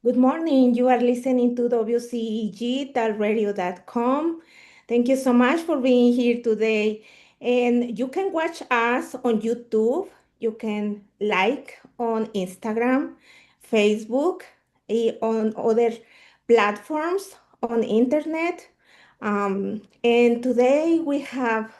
Good morning. You are listening to WCEG.radio.com. Thank you so much for being here today. And you can watch us on YouTube. You can like on Instagram, Facebook, on other platforms on internet. And today we have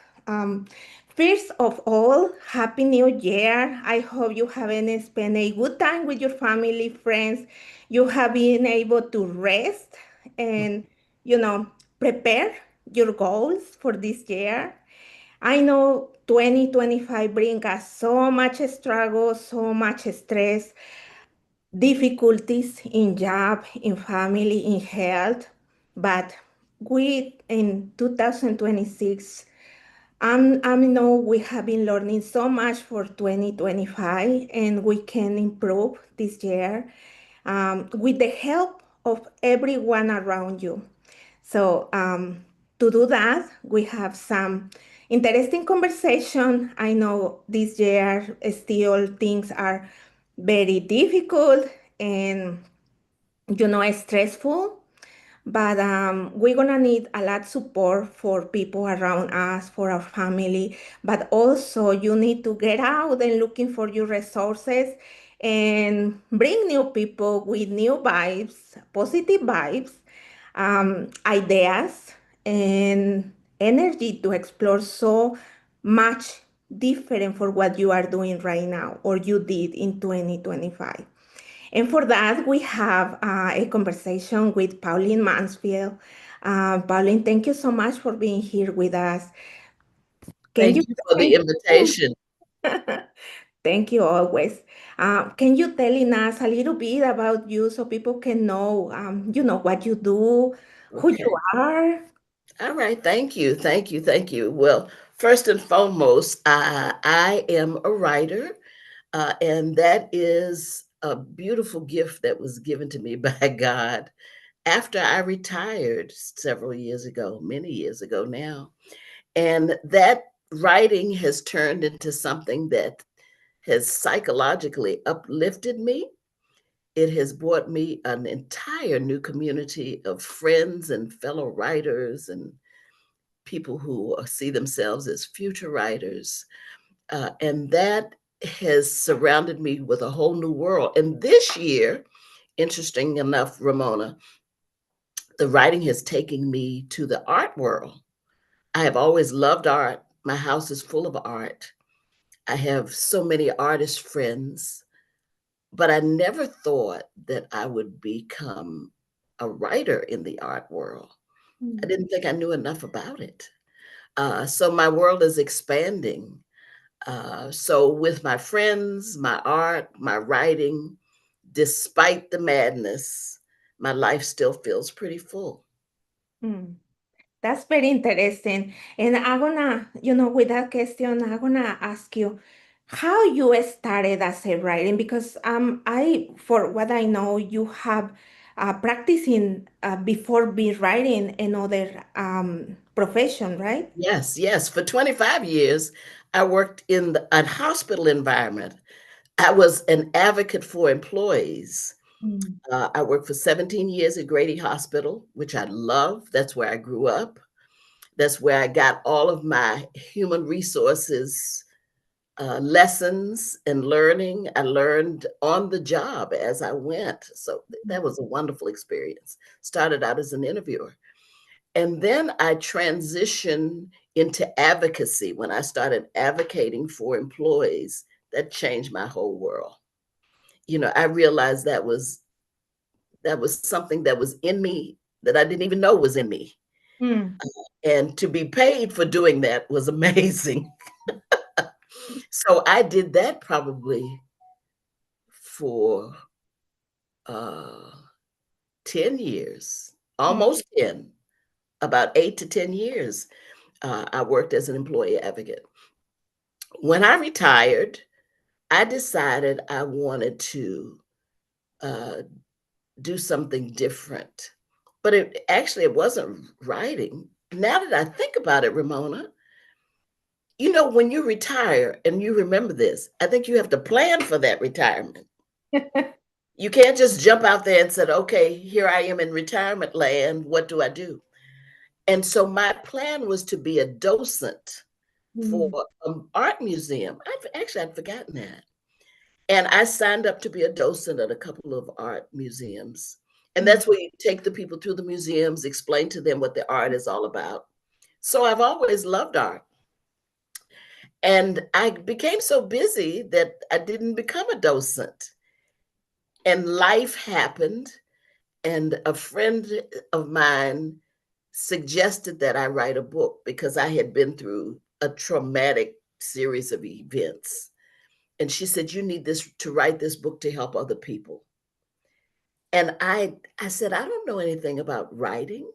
first of all, Happy New Year. I hope you haven't spent a good time with your family, friends. You have been able to rest and, you know, prepare your goals for this year. I know 2025 brings us so much struggle, so much stress, difficulties in job, in family, in health. But we in 2026, I know we have been learning so much for 2025 and we can improve this year with the help of everyone around you. So to do that, we have some interesting conversation. I know this year still things are very difficult and stressful, but we're gonna need a lot support for people around us, for our family. But also, you need to get out and looking for your resources and bring new people with new vibes, positive vibes, ideas, and energy to explore so much different for what you are doing right now or you did in 2025. And for that, we have a conversation with Pauline Mansfield. Pauline, thank you so much for being here with us. Can Thank you you for the tell invitation. Thank you always. Can you tell us a little bit about you so people can know, what you do, who you Okay. are? All right. Thank you. Thank you. Thank you. Well, first and foremost, I am a writer, and that is a beautiful gift that was given to me by God after I retired several years ago, many years ago now. And that writing has turned into something that has psychologically uplifted me. It has brought me an entire new community of friends and fellow writers and people who see themselves as future writers. And that has surrounded me with a whole new world. And this year, interesting enough, Ramona, the writing has taken me to the art world. I have always loved art. My house is full of art. I have so many artist friends, but I never thought that I would become a writer in the art world. I Mm. didn't think I knew enough about it. So my world is expanding. So with my friends, my art, my writing, despite the madness, my life still feels pretty full. Mm. That's very interesting. And I'm gonna, with that question, I'm gonna ask you how you started as a writing because for what I know, you have practicing before be writing another profession, right? Yes, yes. For 25 years, I worked in a hospital environment. I was an advocate for employees. Mm. I worked for 17 years at Grady Hospital, which I love. That's where I grew up. That's where I got all of my human resources lessons and learning. I learned on the job as I went. So that was a wonderful experience. Started out as an interviewer. And then I transitioned into advocacy when I started advocating for employees. That changed my whole world. I realized that was something that was in me that I didn't even know was in me. Mm. And to be paid for doing that was amazing. So I did that probably for uh, 10 years, Mm. almost 10, about 8 to 10 years. I worked as an employee advocate. When I retired, I decided I wanted to uh, do something different. But it wasn't writing. Now that I think about it, Ramona, when you retire and you remember this, I think you have to plan for that retirement. You can't just jump out there and say, okay, here I am in retirement land. What do I do? And so my plan was to be a docent for Mm, an art museum. I'd forgotten that. And I signed up to be a docent at a couple of art museums. And mm, that's where you take the people to the museums, explain to them what the art is all about. So I've always loved art. And I became so busy that I didn't become a docent. And life happened. And a friend of mine suggested that I write a book because I had been through a traumatic series of events. And she said, you need this to write this book to help other people. And I said, I don't know anything about writing.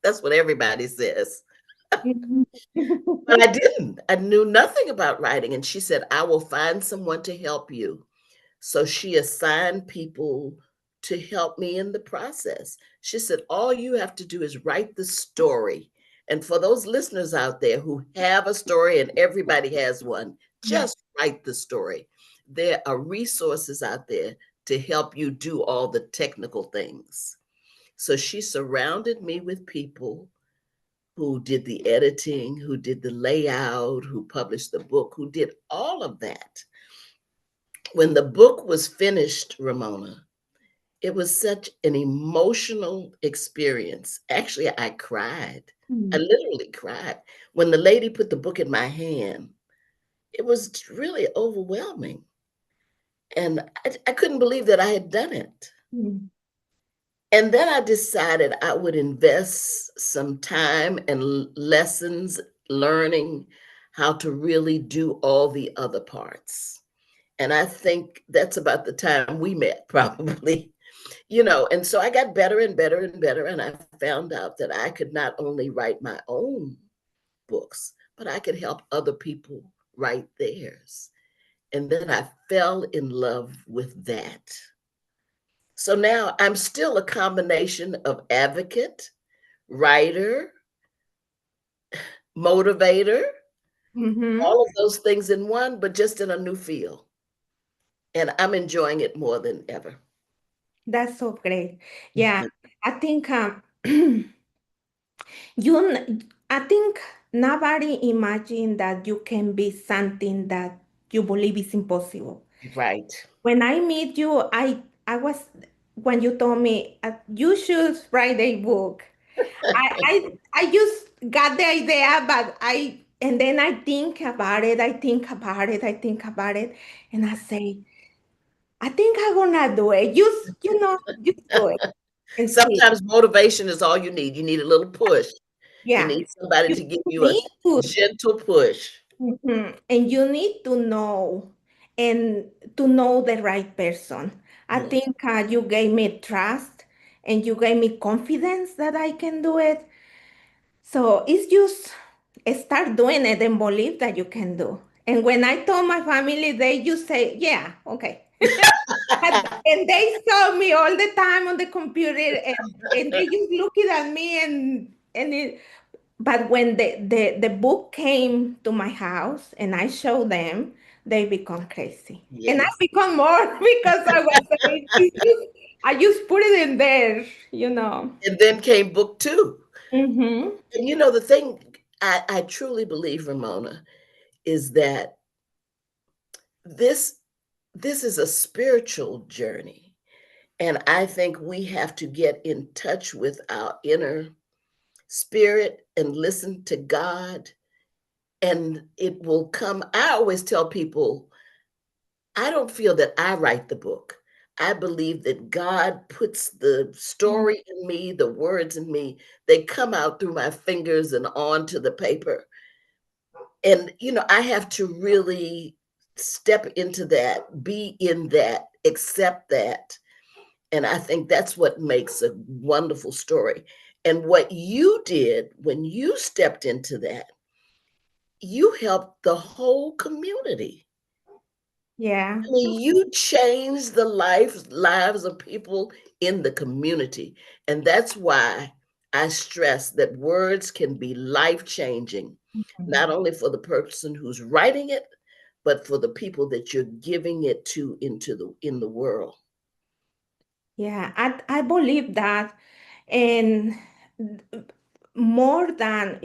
That's what everybody says. mhm. But I didn't. I knew nothing about writing. And she said, I will find someone to help you. So she assigned people to help me in the process. She said, all you have to do is write the story. And for those listeners out there who have a story, and everybody has one, just write the story. There are resources out there to help you do all the technical things. So she surrounded me with people who did the editing, who did the layout, who published the book, who did all of that. When the book was finished, Ramona, it was such an emotional experience. Actually, I cried. I Mm, literally cried. When the lady put the book in my hand, it was really overwhelming. And I couldn't believe that I had done it. mm, And then I decided I would invest some time and lessons learning how to really do all the other parts. And I think that's about the time we met, probably. And so I got better and better and better. And I found out that I could not only write my own books, but I could help other people write theirs. And then I fell in love with that. So now I'm still a combination of advocate, writer, motivator, mhm. all of those things in one, but just in a new field. And I'm enjoying it more than ever. That's so great. Yeah, I think I think nobody imagine that you can be something that you believe is impossible. Right. When I meet you, I was when you told me you should write a book. I just got the idea, but and then I think about it, I think about it, I think about it, and I say, I think I'm gonna do it. Just do it and see. Sometimes motivation is all you need. You need a little push. You Yeah, need somebody you to give you a need to. gentle push. And you need to know and to know the right person. I Yes. think you gave me trust and you gave me confidence that I can do it. So it's just start doing it and believe that you can do. And when I told my family, they just say, yeah, okay. And they saw me all the time on the computer and they just looking at me but when the book came to my house and I showed them, they become crazy. And I Yes. become more because I was saying, I just put it in there, you know. And then came book two. Mm-hmm. And the thing I truly believe, Ramona, is that this this is a spiritual journey. And I think we have to get in touch with our inner spirit and listen to God. And it will come. I always tell people, I don't feel that I write the book. I believe that God puts the story in me, the words in me. They come out through my fingers and onto the paper. And, I have to really step into that, be in that, accept that. And I think that's what makes a wonderful story. And what you did when you stepped into that, you helped the whole community. Yeah. I mean, you changed the lives of people in the community. And that's why I stress that words can be life changing, Mhm. not only for the person who's writing it, but for the people that you're giving it to in the world. Yeah, I believe that. And more than,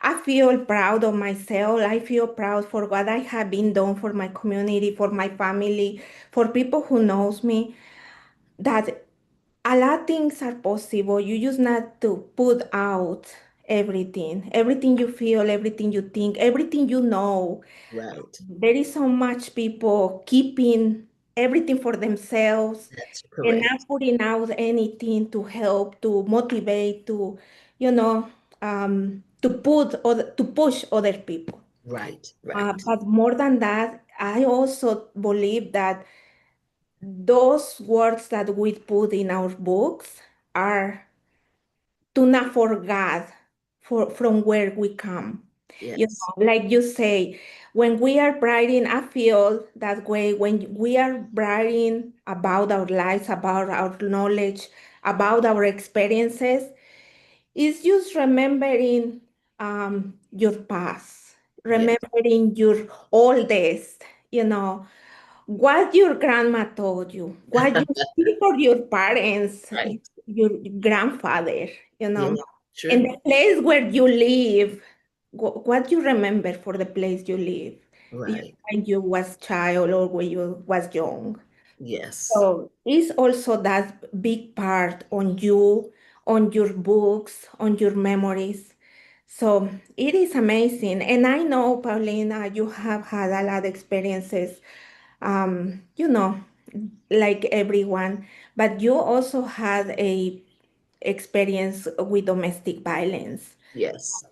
I feel proud of myself. I feel proud for what I have been done for my community, for my family, for people who knows me, that a lot of things are possible. You just need to put out everything you feel, everything you think, everything you know. Right. There is so much people keeping everything for themselves That's and correct. not putting out anything to help, to motivate, you know, to push other people. Right. Right. But more than that, I also believe that those words that we put in our books are to not forget from where we come. Yes. Like you say, when we are writing, I feel that way. When we are writing about our lives, about our knowledge, about our experiences, it's just remembering your past, Yes. remembering your oldest, you know, what your grandma told you, what you see for your parents, Right. your grandfather, Yeah. and True. the place where you live, what you remember for the place you live, Right. when you was child or when you was young. Yes. So it's also that big part on you, on your books, on your memories. So it is amazing. And I know, Paulina, you have had a lot of experiences, um, you know, like everyone, but you also had a experience with domestic violence. Yes.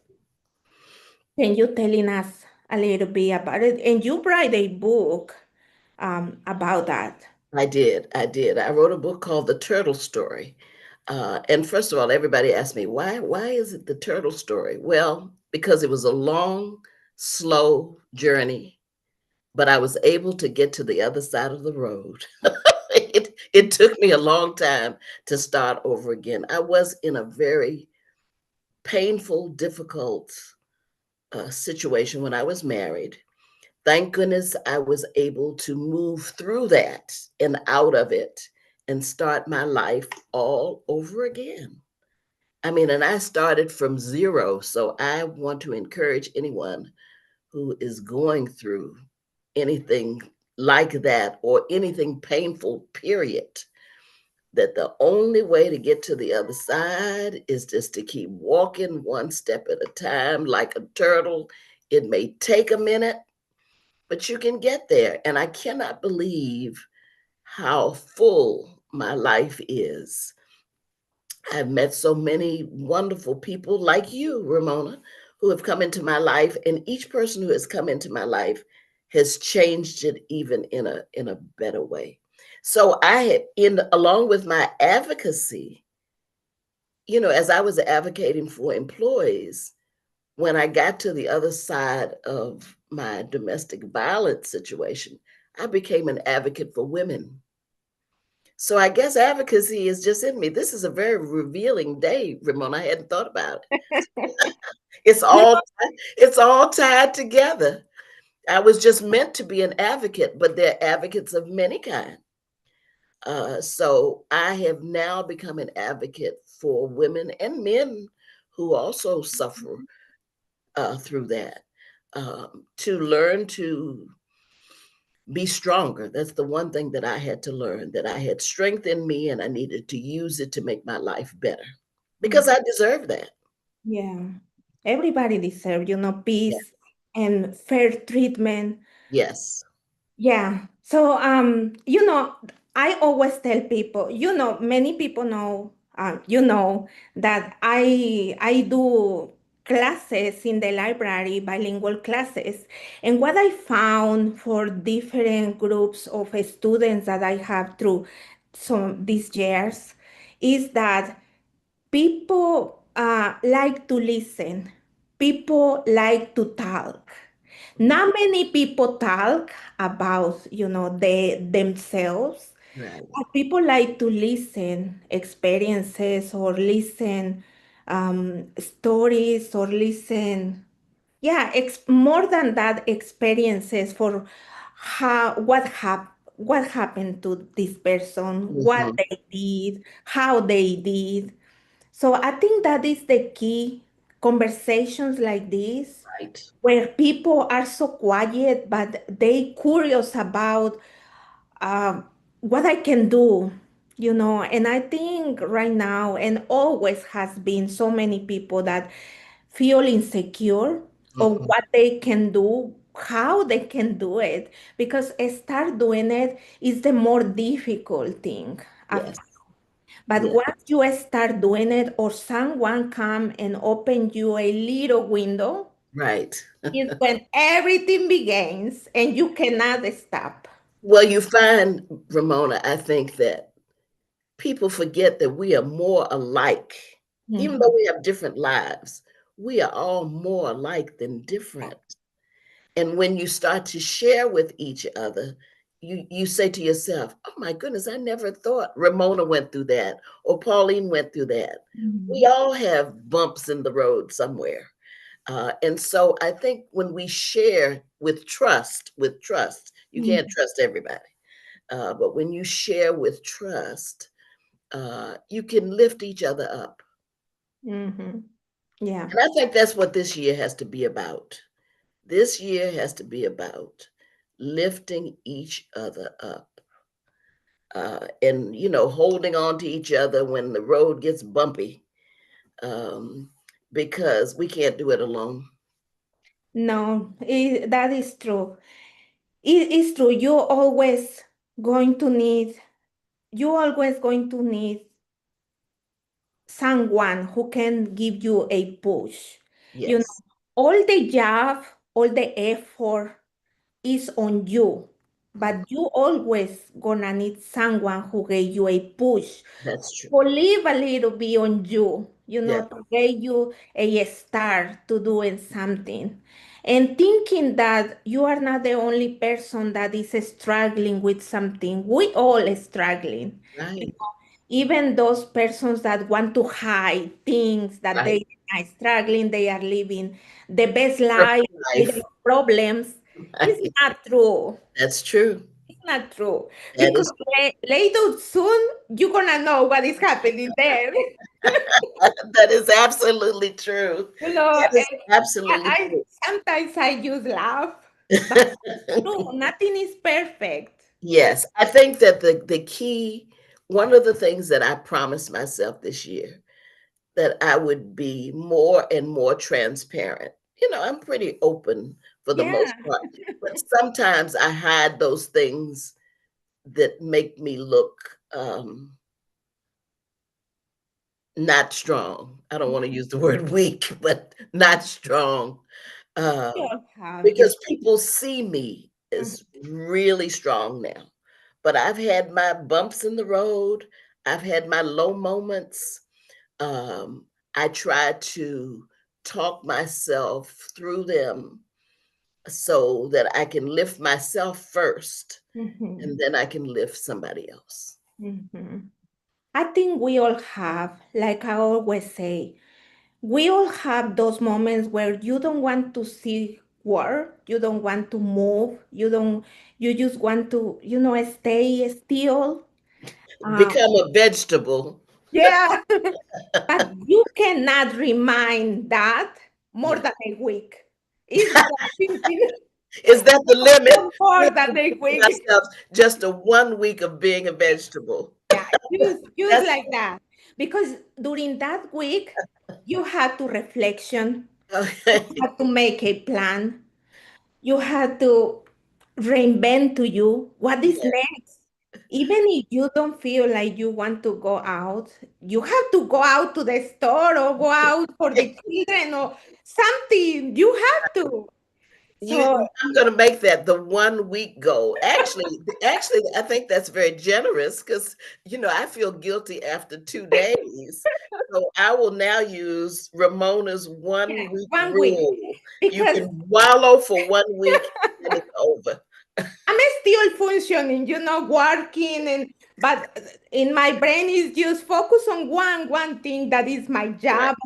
Can you telling us a little bit about it? And you write a book about that. I did. I did. I wrote a book called The Turtle Story. And first of all, everybody asked me, why is it the turtle story? Well, because it was a long, slow journey, but I was able to get to the other side of the road. It took me a long time to start over again. I was in a very painful, difficult situation when I was married. Thank goodness I was able to move through that and out of it and start my life all over again. I mean, and I started from zero. So I want to encourage anyone who is going through anything like that or anything painful, period, that the only way to get to the other side is just to keep walking one step at a time like a turtle. It may take a minute, but you can get there. And I cannot believe how full my life is. I've met so many wonderful people like you, Ramona, who have come into my life, and each person who has come into my life has changed it even in a better way. So I had in along with my advocacy, as I was advocating for employees, when I got to the other side of my domestic violence situation, I became an advocate for women. So I guess advocacy is just in me. This is a very revealing day, Ramona. I hadn't thought about it. It's You all it's all tied together. I was just meant to be an advocate, but they're advocates of many kinds. So I have now become an advocate for women and men who also suffer through that. To learn to be stronger. That's the one thing that I had to learn, that I had strength in me and I needed to use it to make my life better know, because I deserve that. yeah, everybody deserves, Yeah. peace and fair treatment. Yes. Yeah. So, I always tell people, many people know, that I do classes in the library, bilingual classes. And what I found for different groups of students that I have through some these years is that people like to listen. People like to talk. Not many people talk about, themselves. Right. But people like to listen experiences or listen stories or listen, yeah, more than that experiences for what happened. what happened to this person, what Mhm. they did, how they did. So I think that is the key. Conversations like this, Right. where people are so quiet, but they curious about uh, what I can do, And I think right now, and always has been, so many people that feel insecure of Mhm. what they can do, how they can do it, because start doing it is the more difficult thing. Yes. But Yes. once you start doing it, or someone come and open you a little window, Right. is when everything begins and you cannot stop. Well, you find, Ramona, I think that people forget that we are more alike. Even though Mhm. we have different lives, we are all more alike than different. And when you start to share with each other, you say to yourself, "Oh my goodness, I never thought Ramona went through that, or Pauline went through that." We Mhm. all have bumps in the road somewhere. And so I think when we share with trust, you can't Mhm. trust everybody. But when you share with trust, you can lift each other up. Mhm. Yeah. And I think that's what this year has to be about. This year has to be about lifting each other up, and holding on to each other when the road gets bumpy, um, because we can't do it alone. No, that is true. It is true. Going to need, you're always going to need someone who can give you a push. You know, Yes, all the job, all the effort is on you, mhm, but you always gonna need someone who gave you a push, that's true. who leave a little bit on you, Yeah, to give you a start to doing something. And thinking that you are not the only person that is struggling with something. We all struggling. right, Even those persons that want to hide things that right. they are struggling, they are living the best life Perfect life. without problems. It's Right. not true. That's true. It's not true. That Because is later soon, you're gonna know what is happening there. that is absolutely true. That is And absolutely I true. sometimes I just laugh, but no, nothing is perfect. Yes, I think that the key, one of the things that I promised myself this year, that I would be more and more transparent. I'm pretty open for the Yeah. most part, but sometimes I hide those things that make me look, not strong. I don't want to use the word weak, but not strong. We Um, all have, because people see me Mhm. as really strong now. But I've had my bumps in the road. I've had my low moments. Um, I try to talk myself through them so that I can lift myself first, Mhm. and then I can lift somebody else. Mhm. I think we all have, like I always say, we all have those moments where you don't want to see work, you don't want to move, you just want to, stay still. Um, Become a vegetable. yeah, but you cannot remind that more Yeah. than a week. It's like thinking Is that the limit? We more have than to a give week. ourselves just a 1 week of being a vegetable. Yeah, use That's like that. Because during that week, you had to reflection, you okay. had to make a plan, you had to reinvent to you what is Yeah. next. Even if you don't feel like you want to go out, you have to go out to the store or go out for the children or something. You have to. So I'm going to make that the 1 week goal. Actually, I think that's very generous because I feel guilty after 2 days. So I will now use Ramona's yeah, 1 week 1 week. rule. You Because can wallow for 1 week and it's over. I'm still functioning, working, but in my brain is just focus on one thing that is my Right. job,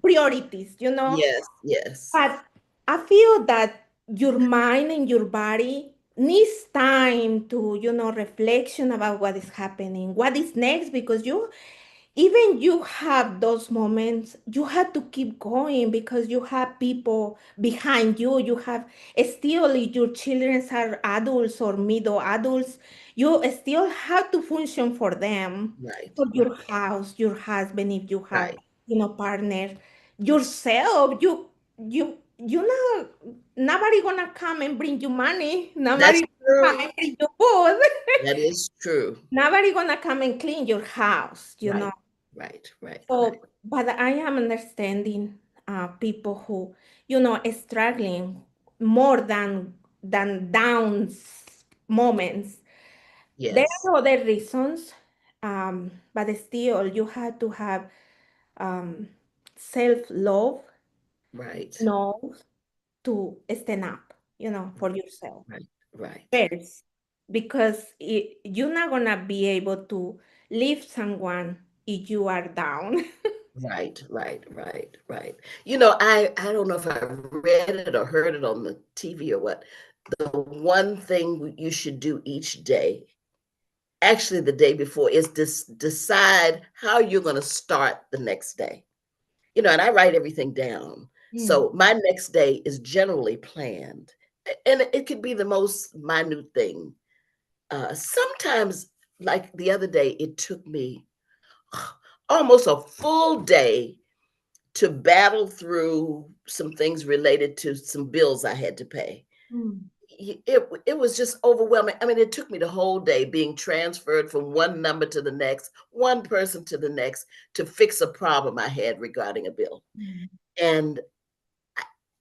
priorities. Yes, yes. But I feel that your mind and your body, needs time to, reflection about what is happening, what is next, because you have those moments, you have to keep going because you have people behind you. You have still, if your children are adults or middle adults, you still have to function for them, Right, for right, your house, your husband, if you have, right. partner, yourself. You know, nobody gonna come and bring you money. That's Nobody gonna come true. and bring you food. That is true. Nobody gonna come and clean your house. Right, right, right, right. So, but I am understanding people who, is struggling more than downs moments. There Yes, are other reasons, but still, you have to have um, self-love, right, no, to stand up, for yourself right, right, first, because you're not gonna be able to lift someone if you are down. right, right, right, right. I don't know if I read it or heard it on the TV or what. The one thing you should do each day, actually the day before, is decide how you're going to start the next day. And I write everything down. Mm, So my next day is generally planned. And it could be the most minute thing. Sometimes, like the other day, it took me almost a full day to battle through some things related to some bills I had to pay. mm, It was just overwhelming. I mean, it took me the whole day being transferred from one number to the next, one person to the next, to fix a problem I had regarding a bill. mm, And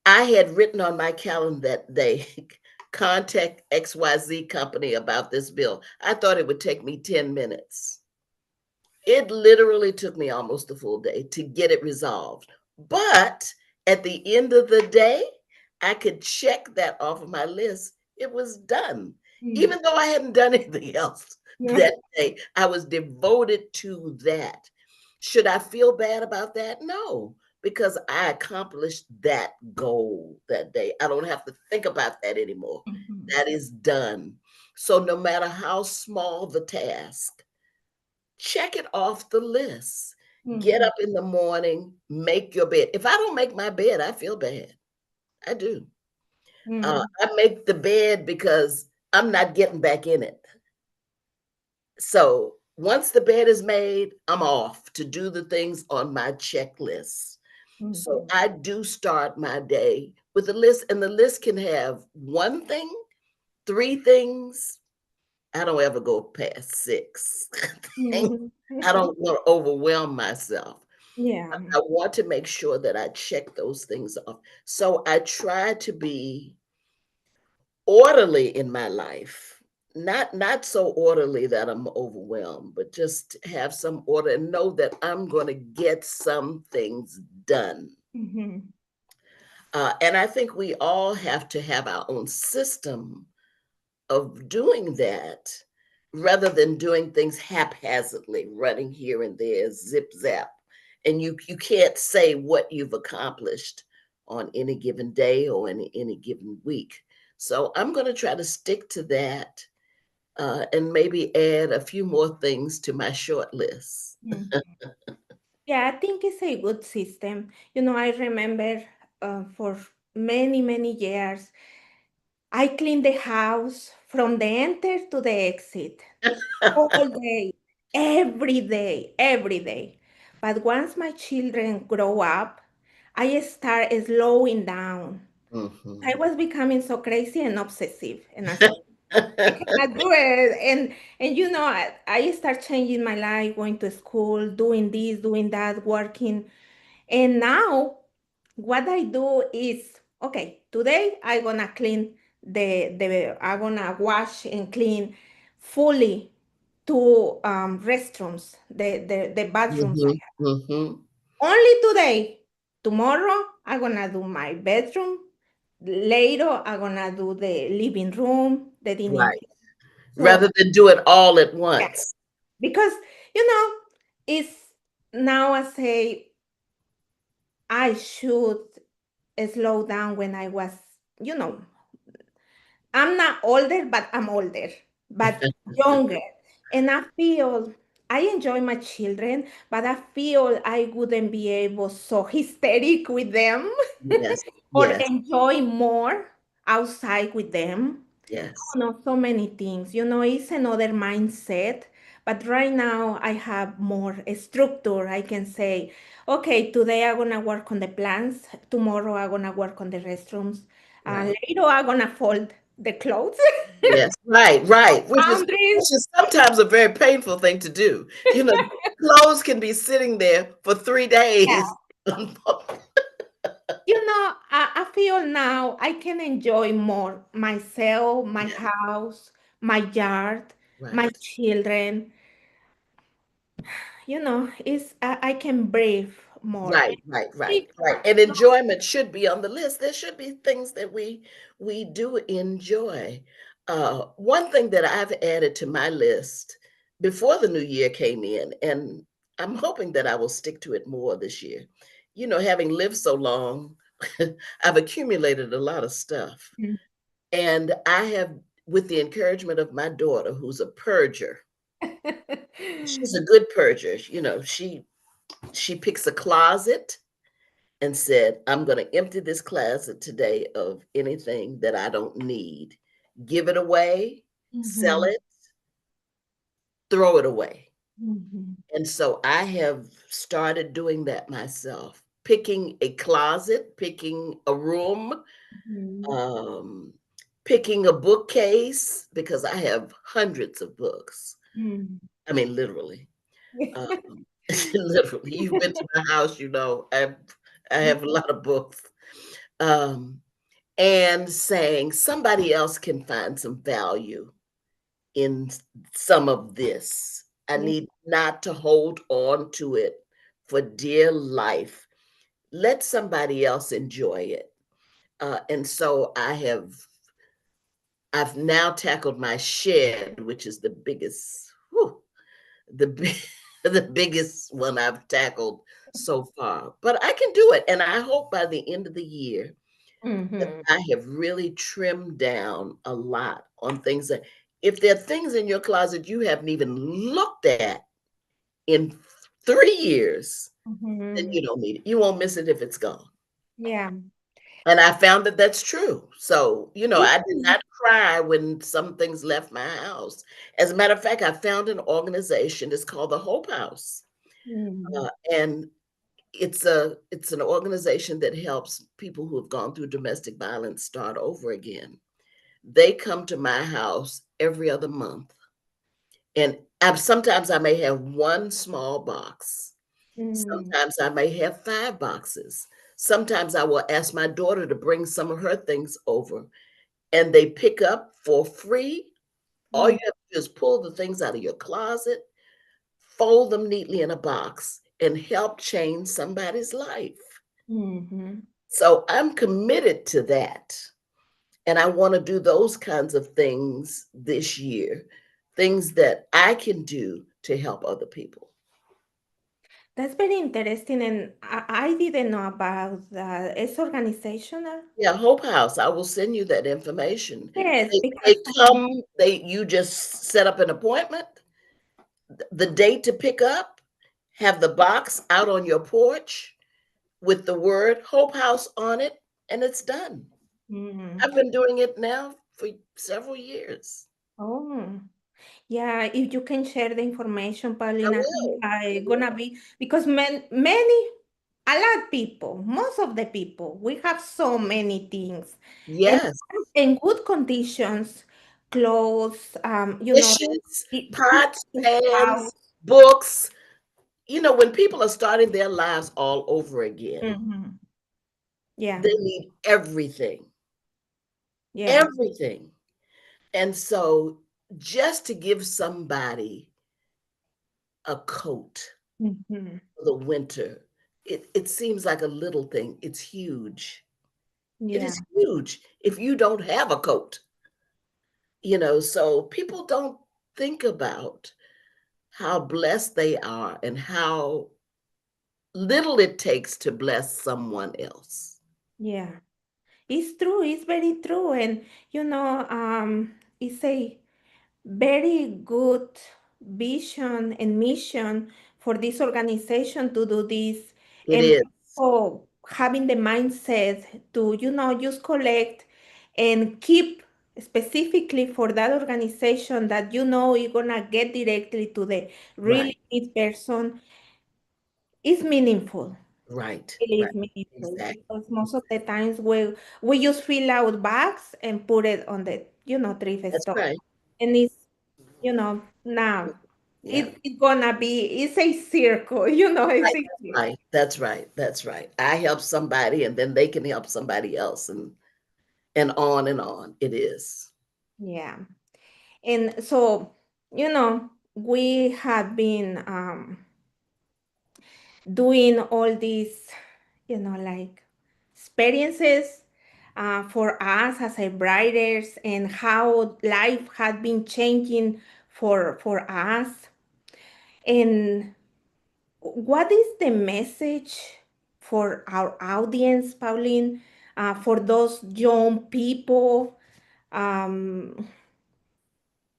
I had written on my calendar that they contact XYZ company about this bill. I thought it would take me 10 minutes. It literally took me almost a full day to get it resolved. But at the end of the day, I could check that off of my list. It was done. mm. Even though I hadn't done anything else Yeah. that day, I was devoted to that. Should I feel bad about that? No, because I accomplished that goal that day. I don't have to think about that anymore. Mhm, That is done. So no matter how small the task, check it off the list. Get mhm, up in the morning, make your bed. If I don't make my bed, I feel bad. I do. mm, I make the bed because I'm not getting back in it. So once the bed is made, I'm off to do the things on my checklist. So mhm, I do start my day with a list, and the list can have one thing, three things. I don't ever go past six. mhm. I don't want to overwhelm myself. Yeah. I want to make sure that I check those things off. So I try to be orderly in my life. Not so orderly that I'm overwhelmed, but just have some order and know that I'm going to get some things done. Mhm, And I think we all have to have our own system of doing that rather than doing things haphazardly, running here and there, zip zap. And you can't say what you've accomplished on any given day or in any given week. So I'm going to try to stick to that, and maybe add a few more things to my short list. mhm. Yeah, I think it's a good system. I remember for many, many years, I cleaned the house from the enter to the exit all day, every day, every day. But once my children grow up, I start slowing down. I Mhm. was becoming so crazy and obsessive, and I said, I cannot do it. And I start changing my life, going to school, doing this, doing that, working. And now what I do is, okay, today I'm gonna clean I'm gonna wash and clean fully two restrooms, the bathrooms I Mhm. have. Mhm. Only today. Tomorrow I'm gonna do my bedroom. Later I'm gonna do the living room, the dining Right. table. Rather So than do it all at yeah, once. because you know, it's now I say I should slow down when I was, you know, I'm not older, but I'm older, but younger. And I feel I enjoy my children, but I feel I wouldn't be able so hysteric with them Yes, or yes, enjoy more outside with them. yes, No, so many things. It's another mindset. But right now, I have more structure. I can say, okay, today I'm gonna work on the plants. Tomorrow I'm gonna work on the restrooms. right. Later I'm gonna fold the clothes. Yes, right, right. Boundaries. Which is sometimes a very painful thing to do. Clothes can be sitting there for 3 days. Yeah. I feel now I can enjoy more myself, my Yes, house, my yard, my right. children. I can breathe more. Right, right, right, People, right. And enjoyment should be on the list. There should be things that we do enjoy. One thing that I've added to my list before the new year came in, and I'm hoping that I will stick to it more this year. Having lived so long, I've accumulated a lot of stuff. Mm. And I have, with the encouragement of my daughter, who's a purger, she's a good purger. She picks a closet and said, I'm going to empty this closet today of anything that I don't need, give it away, sell Mhm, it, throw it away. mhm, And so I have started doing that myself, picking a closet, picking a room, mhm, um, picking a bookcase, because I have hundreds of books. mhm. I mean, literally. Literally, you've been to my house, I have a lot of books. Um, and saying somebody else can find some value in some of this. I Yeah. need not to hold on to it for dear life. Let somebody else enjoy it. And so I've now tackled my shed, which is the biggest, whew, the big, the biggest one I've tackled so far. But I can do it, and I hope by the end of the year that Mhm, I have really trimmed down a lot on things that, if there are things in your closet you haven't even looked at in 3 years, then mhm. you don't need it. You won't miss it if it's gone. Yeah. And I found that that's true. So, I did Mhm, not cry when some things left my house. As a matter of fact, I found an organization. It's called the Hope House. mhm, And it's an organization that helps people who have gone through domestic violence start over again. They come to my house every other month, and sometimes I may have one small box. mhm, Sometimes I may have 5 boxes. Sometimes I will ask my daughter to bring some of her things over, and they pick up for free. All you mhm, have to do is pull the things out of your closet, fold them neatly in a box, and help change somebody's life. mhm. So I'm committed to that. And I want to do those kinds of things this year, things that I can do to help other people. That's very interesting, and I didn't know about that. It's organizational. Yeah, Hope House, I will send you that information. Yes, They because come, you just set up an appointment, the date to pick up, have the box out on your porch with the word Hope House on it, and it's done. Mhm. I've been doing it now for several years. Oh. Yeah, if you can share the information, I Pauline, I think will. I I gonna will. be because many, a lot people, most of the people, we have so many things, and Yes. in good conditions, clothes, Dishes, keep pots, the pans, house. books. When people are starting their lives all over again, Mhm. Yeah, they need everything, yeah. everything. And so just to give somebody a coat Mhm. for the winter, it seems like a little thing. It's huge. It Yeah, is huge if you don't have a coat, so people don't think about how blessed they are and how little it takes to bless someone else. yeah. It's true. It's very true. And, it's a very good vision and mission for this organization to do this, It and is. also having the mindset to, just collect and keep specifically for that organization that you're gonna get directly to the Right, really need person is meaningful. right, It right. is meaningful Exactly. because most of the times we just fill out bags and put it on the thrift That's store, right. and it's now Yeah. it's gonna be it's a circle, it's Right. a That's circle. right. That's right. That's right. I help somebody and then they can help somebody else and on and on. It is. Yeah. And so, we have been doing all these, like experiences for us as a writers, and how life had been changing for us. And what is the message for our audience, Pauline, for those young people um,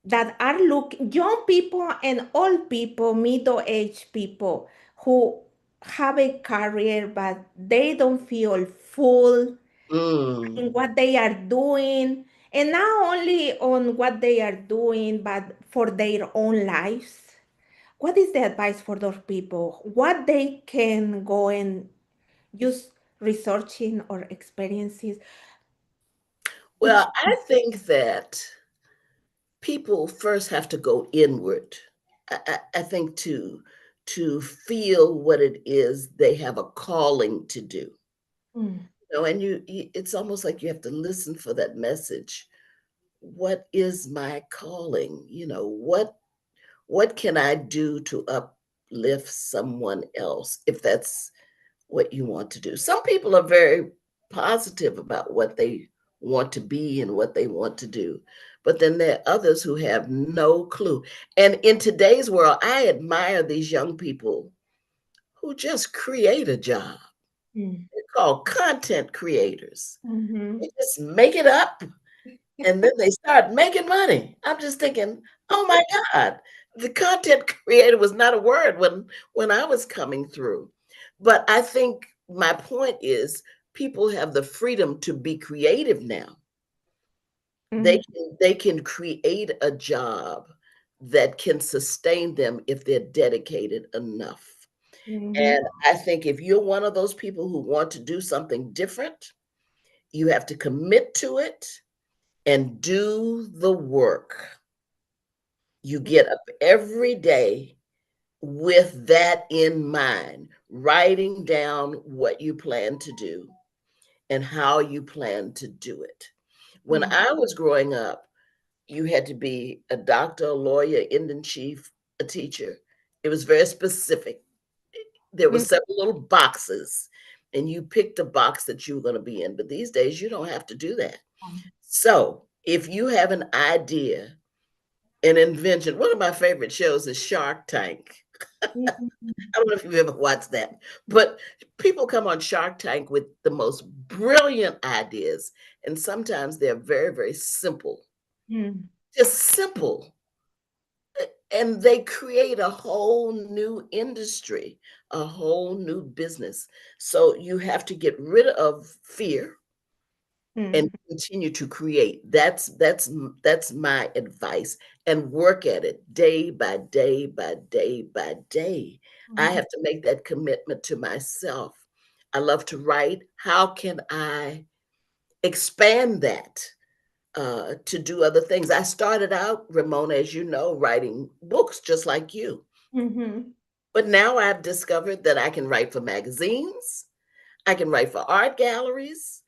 that are looking, young people and old people, middle-aged people who have a career but they don't feel full Mm. in what they are doing, and not only on what they are doing, but for their own lives? What is the advice for those people? What they can go and use researching or experiences? Well, I think that people first have to go inward. I think to feel what it is they have a calling to do. Mm, And it's almost like you have to listen for that message. What is my calling? What can I do to uplift someone else if that's what you want to do? Some people are very positive about what they want to be and what they want to do. But then there are others who have no clue. And in today's world, I admire these young people who just create a job. mm, They're called content creators. They mhm, just make it up and then they start making money. I'm just thinking, oh my God, the content creator was not a word when I was coming through. But I think my point is people have the freedom to be creative now. mhm, They can create a job that can sustain them if they're dedicated enough. mhm, And I think if you're one of those people who want to do something different, you have to commit to it and do the work. You get up every day with that in mind, writing down what you plan to do and how you plan to do it. When mm, I was growing up, you had to be a doctor, a lawyer, Indian chief, a teacher. It was very specific. There were mm, several little boxes, and you picked a box that you were going to be in. But these days, you don't have to do that. So if you have an idea, an invention, one of my favorite shows is Shark Tank. mhm, I don't know if you've ever watched that, but people come on Shark Tank with the most brilliant ideas, and sometimes they're very, very simple, mm, just simple. And they create a whole new industry, a whole new business. So you have to get rid of fear and mm, continue to create. That's my advice, and work at it day by day by day by day. I mhm, have to make that commitment to myself. I love to write. How can I expand that to do other things? I started out, Ramona, as you know, writing books just like you. mhm, But now I've discovered that I can write for magazines, I can write for art galleries,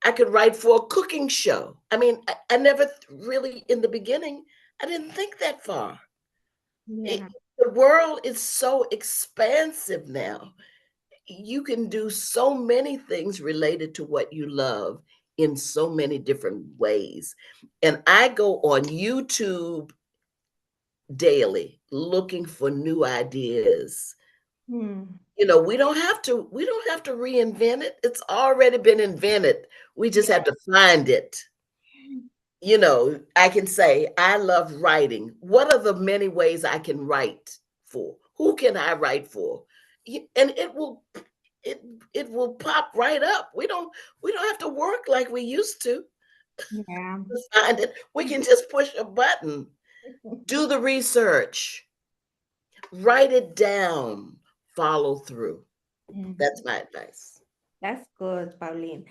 I could write for a cooking show. I mean, I never really, in the beginning, I didn't think that far. It, yeah. the world is so expansive now. You can do so many things related to what you love in so many different ways. And I go on YouTube daily looking for new ideas Mm. We don't have to reinvent it. It's already been invented. We just have Yeah. to find it. I can say I love writing. What are the many ways I can write for? Who can I write for? And it it will pop right up. We don't have to work like we used Yeah. to find it. We can just push a button, do the research, write it down, follow through. Mm. That's my advice. That's good, Pauline.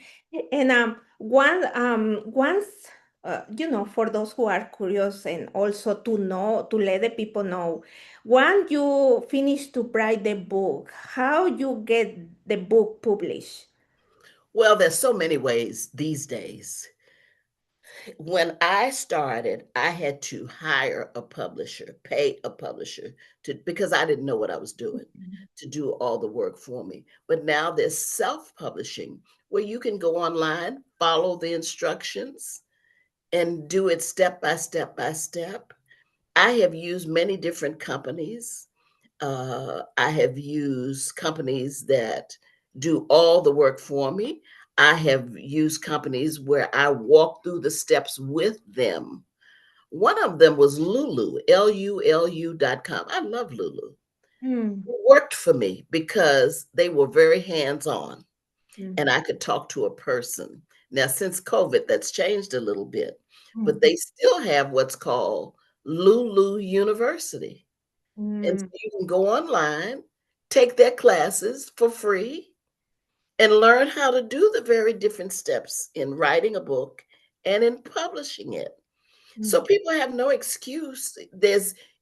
And once for those who are curious and also to know, to let the people know, once you finish to write the book, how you get the book published? Well, there's so many ways these days. When I started, I had to hire a publisher, pay a publisher to because I didn't know what I was doing to do all the work for me. But now there's self-publishing where you can go online, follow the instructions, and do it step by step by step. I have used many different companies. I have used companies that do all the work for me. I have used companies where I walk through the steps with them. One of them was Lulu, Lulu.com. I love Lulu. Mm, It worked for me because they were very hands on and mm, I could talk to a person. Now, since COVID, that's changed a little bit, but mm, they still have what's called Lulu University. And so mm, you can go online, take their classes for free, and learn how to do the very different steps in writing a book and in publishing it. So mm, people have no excuse.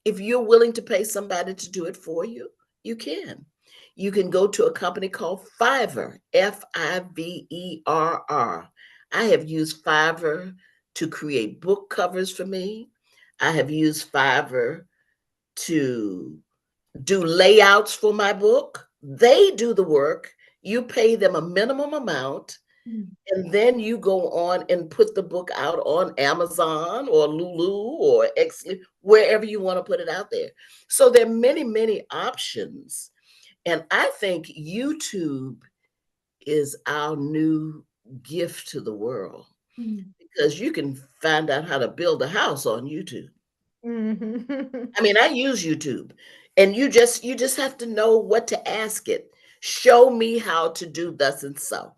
If you're willing to pay somebody to do it for you, you can. You can go to a company called Fiverr, Fiverr. I have used Fiverr to create book covers for me. I have used Fiverr to do layouts for my book. They do the work. You pay them a minimum amount, mm, and then you go on and put the book out on Amazon or Lulu or X, wherever you want to put it out there. So there are many, many options. And I think YouTube is our new gift to the world mm, because you can find out how to build a house on YouTube. mm. I mean, I use YouTube, and you just have to know what to ask it. Show me how to do thus and so.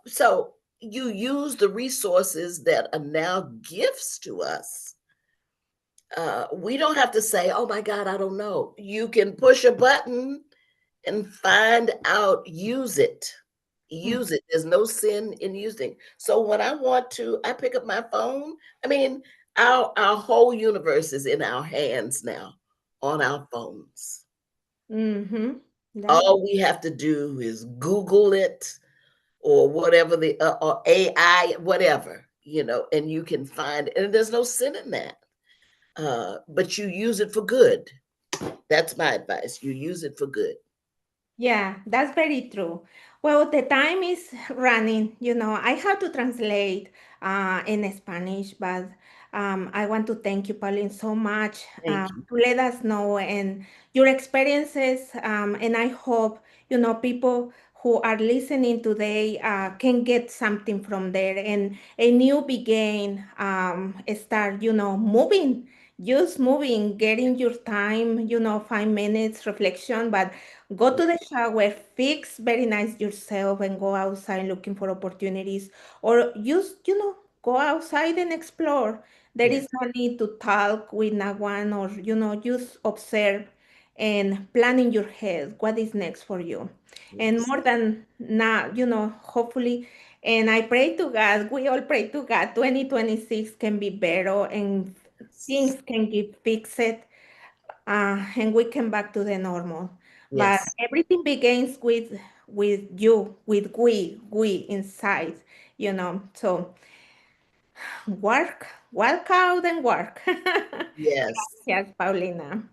So you use the resources that are now gifts to us. We don't have to say, "Oh my God, I don't know." You can push a button and find out. Use it. Mm, Use it. There's no sin in using. So when I want to, I pick up my phone. I mean, our whole universe is in our hands now, on our phones. mm-hmm. That's All we have to do is Google it or whatever or AI, whatever, and you can find, and there's no sin in that. But you use it for good. That's my advice. You use it for good. Yeah, that's very true. Well, the time is running. I have to translate in Spanish, but I want to thank you, Pauline, so much Thank you. to let us know and your experiences. And I hope, people who are listening today can get something from there and a new begin, start, moving. Just moving, getting your time, 5 minutes reflection, but go to the shower, fix very nice yourself, and go outside looking for opportunities. Or just, go outside and explore. There Yes, is no need to talk with no one or, just observe and plan in your head what is next for you. And yes, more than now, hopefully, and I pray to God, we all pray to God, 2026 can be better and yes, things can get fixed and we come back to the normal. But yes, everything begins with you, with we inside, So work out and work. yes. Yes, Paulina.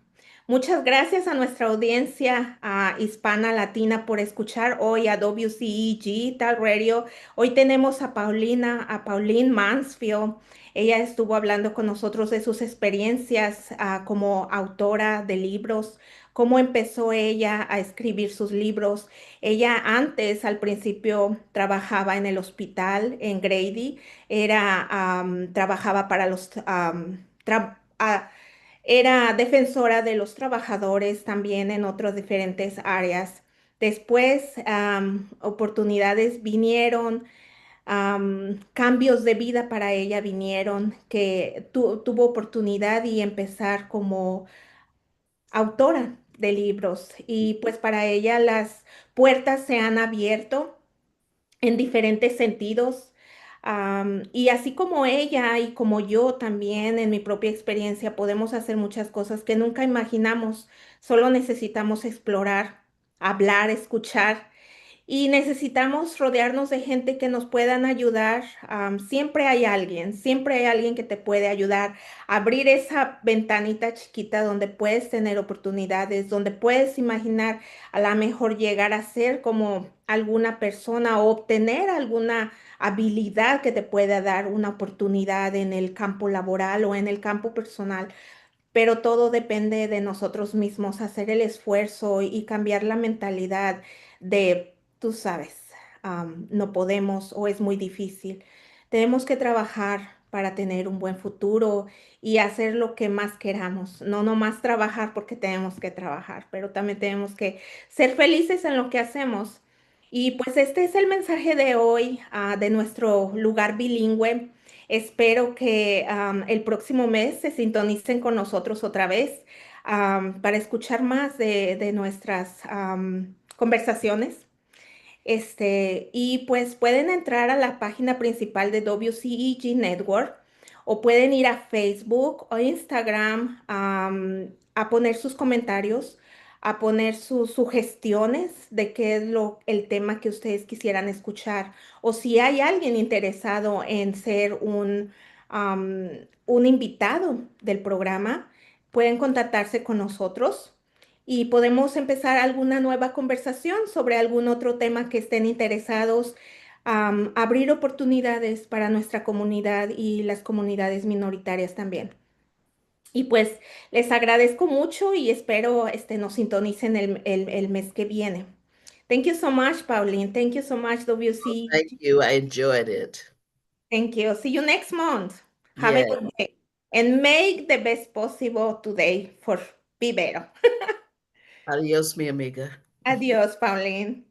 Muchas gracias a nuestra audiencia hispana latina por escuchar hoy a WCEG Tal Radio. Hoy tenemos a Pauline Mansfield. Ella estuvo hablando con nosotros de sus experiencias como autora de libros, cómo empezó ella a escribir sus libros. Ella antes, al principio, trabajaba en el hospital en Grady. Trabajaba para era defensora de los trabajadores también en otras diferentes áreas. Después, oportunidades vinieron, cambios de vida para ella vinieron, que tuvo oportunidad y empezar como autora de libros. Y pues para ella las puertas se han abierto en diferentes sentidos. Y así como ella y como yo también en mi propia experiencia podemos hacer muchas cosas que nunca imaginamos. Solo necesitamos explorar, hablar, escuchar y necesitamos rodearnos de gente que nos puedan ayudar. Siempre hay alguien que te puede ayudar a abrir esa ventanita chiquita donde puedes tener oportunidades, donde puedes imaginar a lo mejor llegar a ser como alguna persona o obtener alguna habilidad que te pueda dar una oportunidad en el campo laboral o en el campo personal, pero todo depende de nosotros mismos, hacer el esfuerzo y cambiar la mentalidad de, tú sabes, no podemos o es muy difícil. Tenemos que trabajar para tener un buen futuro y hacer lo que más queramos, no nomás trabajar porque tenemos que trabajar, pero también tenemos que ser felices en lo que hacemos. Y pues este es el mensaje de hoy, de nuestro lugar bilingüe. Espero que el próximo mes se sintonicen con nosotros otra vez para escuchar más de nuestras conversaciones. Y pues pueden entrar a la página principal de WCEG Network o pueden ir a Facebook o Instagram a poner sus comentarios, a poner sus sugestiones de qué es el tema que ustedes quisieran escuchar o si hay alguien interesado en ser un invitado del programa, pueden contactarse con nosotros y podemos empezar alguna nueva conversación sobre algún otro tema que estén interesados, abrir oportunidades para nuestra comunidad y las comunidades minoritarias también. Y pues les agradezco mucho y espero nos sintonicen el mes que viene. Thank you so much, Pauline. Thank you so much, WC. Thank you. I enjoyed it. Thank you. See you next month. Have a Yeah. good day. And make the best possible today for be better. Adios, mi amiga. Adios, Pauline.